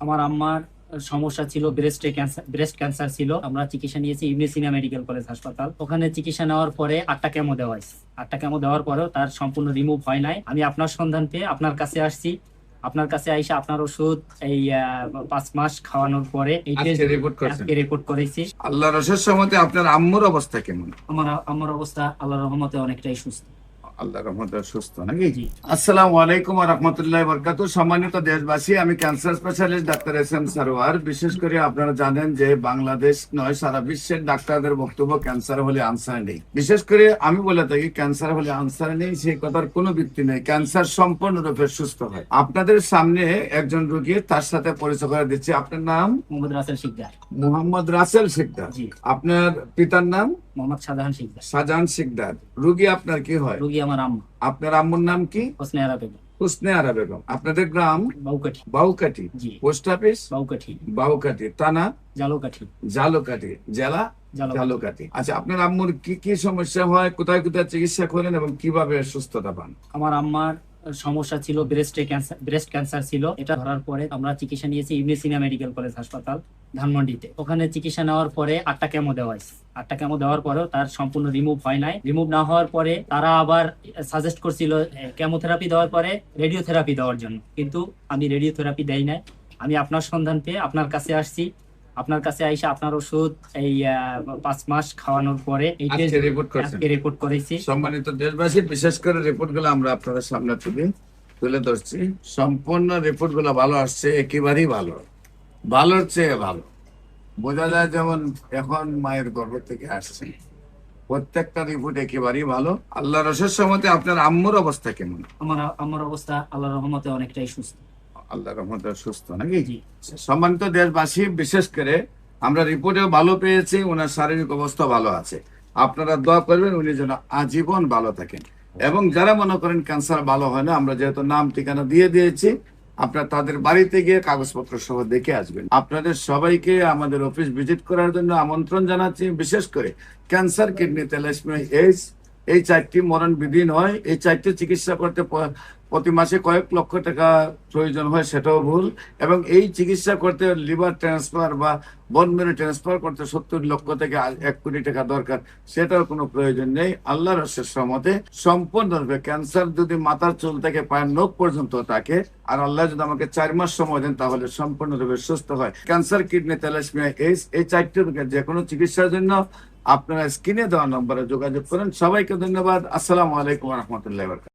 আমার আম্মার সমস্যা ছিল ব্রেস্ট ক্যান্সার ছিল। আমরা চিকিৎসা নিয়েছি ইবনে মেডিকেল কলেজ হাসপাতাল। ওখানে চিকিৎসা নেওয়ার পরে 8টা কেমো দেওয়া হয়েছে। 8টা কেমো দেওয়ার পরেও তার সম্পূর্ণ রিমুভ হয় নাই। আমি আপনার সন্ধান পেয়ে আপনার কাছে আসছি। আপনার কাছে আইসা আপনার ওষুধ এই 5 মাস খাওয়ানোর পরে এই আজকে রিপোর্ট করছেন। আজকে রিপোর্ট করেছি। আল্লাহর অশেষ রহমতে আপনার আম্মুর অবস্থা কেমন? আমার অবস্থা আল্লাহর রহমতে অনেকটাই সুস্থ। আল্লাহর রহমতে সুস্থ নাকি? জি। আসসালামু আলাইকুম ওয়া রাহমাতুল্লাহি ওয়া বারাকাতুহু। সম্মানিত দেশবাসী, আমি cancer specialist doctor SM. Sarwar. বিশেষ করে আপনারা জানেন যে বাংলাদেশ নয়, সারা বিশ্বের ডাক্তারদের বক্তব্য ক্যান্সার হলে আনসার নেই। বিশেষ করে আমি বলে থাকি ক্যান্সার হলে আনসার নেই, সেই কথার কোনো ভিত্তি নেই। ক্যান্সার সম্পূর্ণরূপে সুস্থ হয়। আপনাদের সামনে একজন রোগী, তার সাথে পরিচয় করে দিচ্ছি। আপনার নাম? মোহাম্মদ রাসেল শিকদার। মোহাম্মদ রাসেল শিকদার। জি। আপনার পিতার নাম? মোহাম্মদ শাহজাহান শিকদার। শাহজাহান শিকদার। রোগী আপনার কি হয়? রোগী আমার আম্মা আপনার আম্মুর নাম কি? হোসনে আরা বেগম। হুসনে আরা বেগম। আপনাদের গ্রাম? বাউকাঠি। বাউকাঠি। জি। Post office? বাউকাঠি। বাউকাঠি। থানা? জালুকাঠি। জালুকাঠি। জেলা? জালুকাঠি। আচ্ছা, আপনার আম্মুর কি কি সমস্যা হয়, কোথায় কোথায় চিকিৎসা করেন এবং কিভাবে সুস্থতা পান? আমার আম্মার সমস্যা ছিল ব্রেস্ট ক্যান্সার ছিল। এটা ধরার পরে আমরা চিকিৎসা নিয়েছি ইবনে মেডিকেল কলেজ হাসপাতাল ধানমন্ডিতে। ওখানে চিকিৎসা নেওয়ার পরে 8টা কেমো দেওয়া হয়েছে। 8টা কেমো দেওয়ার পরেও তার সম্পূর্ণ রিমুভ হয় নাই। রিমুভ না হওয়ার পরে তারা আবার সাজেস্ট করছিল কেমোথেরাপি দেওয়ার পরে রেডিওথেরাপি দেওয়ার জন্য, কিন্তু আমি রেডিওথেরাপি দেই নাই। আমি আপনার সন্ধান পেয়ে আপনার কাছে আসছি। আপনার কাছে আইসা আপনার ওষুধ এই 5 মাস খাওয়ানোর পরে আজকে রিপোর্ট করছেন। আজকে রিপোর্ট করেছি। সম্মানিত দেশবাসী, বিশেষ করে রিপোর্ট গুলো আমরা আপনাদের সামনে তুলে ধরছি। সম্পূর্ণ রিপোর্ট গুলো ভালো আসছে, একেবারেই ভালো, ভালোর চেয়ে ভালো। বোঝা যায় যেমন এখন মায়ের গর্ভ থেকে আসছে। প্রত্যেকটা রিপোর্ট একেবারেই ভালো। আল্লাহর অশেষ রহমতে আপনার আম্মুর অবস্থা কেমন? আমার অবস্থা আল্লাহর রহমতে অনেকটাই সুস্থ। আল্লাহর রহমতে সুস্থ নাকি? জি। সম্মানিত দেশবাসী, বিশেষ করে আমরা রিপোর্টেও ভালো পেয়েছি, ওনার শারীরিক অবস্থা ভালো আছে। আপনারা দোয়া করবেন উনি যেন আজীবন ভালো থাকেন। এবং যারা মনে করেন ক্যান্সার ভালো হয় না, আমরা যেহেতু নাম ঠিকানা দিয়ে দিয়েছি, আপনারা তাদের বাড়িতে গিয়ে কাগজপত্র সহ দেখে আসবেন। আপনাদের সবাইকে আমাদের অফিস ভিজিট করার জন্য আমন্ত্রণ জানাচ্ছি। বিশেষ করে ক্যান্সার, কিডনি, থ্যালাসেমিয়া, এইডস, এই 4টি মরণ বিধি নয়। এই 4টি চিকিৎসা করতে প্রতি মাসে কয়েক লক্ষ টাকা প্রয়োজন হয়, সেটাও ভুল। এবং এই চিকিৎসা করতে লিভার ট্রান্সফার বা বোন মেরু ট্রান্সফার করতে 70 লক্ষ থেকে 1 কোটি টাকা দরকার, সেটাও কোনো প্রয়োজন নেই। আল্লাহর অশেষ রহমতে সম্পূর্ণরূপে ক্যান্সার যদি মাথার চুল থেকে পায়ের নখ পর্যন্ত থাকে, আর আল্লাহ যদি আমাকে 4 মাস সময় দেন, তাহলে সম্পূর্ণরূপে সুস্থ হয়। ক্যান্সার, কিডনি, থ্যালাসেমিয়া, এইডস, এই 4টি রোগের যে কোনো চিকিৎসার জন্য আপনারা স্ক্রিনে দেওয়া নম্বরে যোগাযোগ করেন। সবাইকে ধন্যবাদ। আসসালামু আলাইকুম ওয়া রাহমাতুল্লাহি ওয়া বারাকাতুহু।